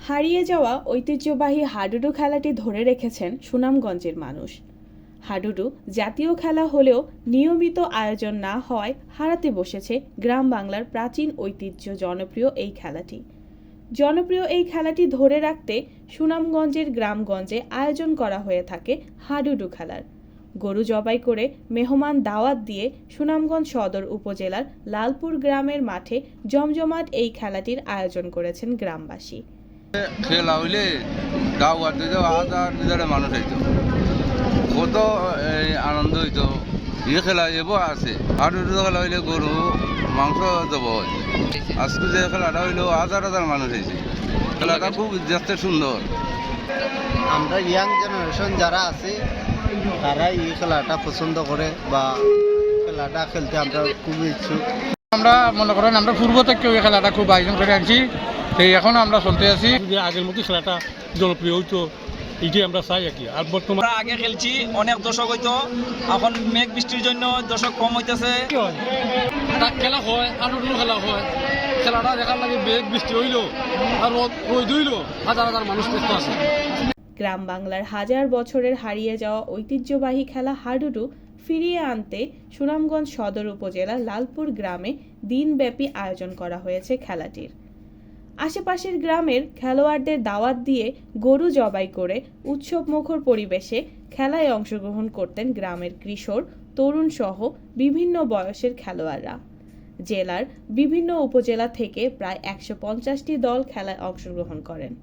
হারিয়ে যাওয়া ঐতিহ্যবাহী হাডুডু খেলাটি ধরে রেখেছেন সুনামগঞ্জের মানুষ। হাডুডু জাতীয় খেলা হলেও নিয়মিত আয়োজন না হওয়ায় হারাতে বসেছে গ্রাম বাংলার প্রাচীন ঐতিহ্য। জনপ্রিয় এই খেলাটি ধরে রাখতে সুনামগঞ্জের গ্রামগঞ্জে আয়োজন করা হয়ে থাকে হাডুডু খেলার। গরু জবাই করে মেহমান দাওয়াত দিয়ে সুনামগঞ্জ সদর উপজেলার লালপুর গ্রামের মাঠে জমজমাট এই খেলাটির আয়োজন করেছেন গ্রামবাসী। খেলা হইলে দাওয়াত দিত হাজার নিজের মানুষ হইতো, কত আনন্দ হইতো। এই খেলা এবার আছে হাডুডু খেলা হইলে গরু মাংস দেব হয়। আজকে যে খেলাটা হইলেও হাজার হাজার মানুষ হয়েছে। খেলাটা খুব দেখতে সুন্দর। আমরা ইয়াং জেনারেশন যারা আছে তারা এই খেলাটা পছন্দ করে বা খেলাটা খেলতে আমরা খুব ইচ্ছুক। আমরা মনে করেন আমরা পূর্ব থেকে ওই খেলাটা খুব আয়োজন করে আনছি, এই এখন আমরা চলতে আছি। আগের মতো খেলাটা জনপ্রিয় হইতো, এইটাই আমরা চাই আর কি। আর বর্তমানে আগে খেলছি অনেক দর্শক হইতো, এখন মেঘ বৃষ্টির জন্য দর্শক কম হইতেছে। খেলা হয় আর খেলা হয়, খেলাটা দেখার লাগে মেঘ বৃষ্টি হইলো আর রোদ হইলো, হাজার হাজার মানুষ ব্যস্ত আছে। গ্রাম বাংলার হাজার বছরের হারিয়ে যাওয়া ঐতিহ্যবাহী খেলা হাডুডু ফিরিয়ে আনতে সুনামগঞ্জ সদর উপজেলার লালপুর গ্রামে দিনব্যাপী আয়োজন করা হয়েছে খেলাটির। আশেপাশের গ্রামের খেলোয়াড়দের দাওয়াত দিয়ে গরু জবাই করে উৎসবমুখর পরিবেশে খেলায় অংশগ্রহণ করতেন গ্রামের কিশোর তরুণ সহ বিভিন্ন বয়সের খেলোয়াড়রা। জেলার বিভিন্ন উপজেলা থেকে প্রায় 150টি দল খেলায় অংশগ্রহণ করেন।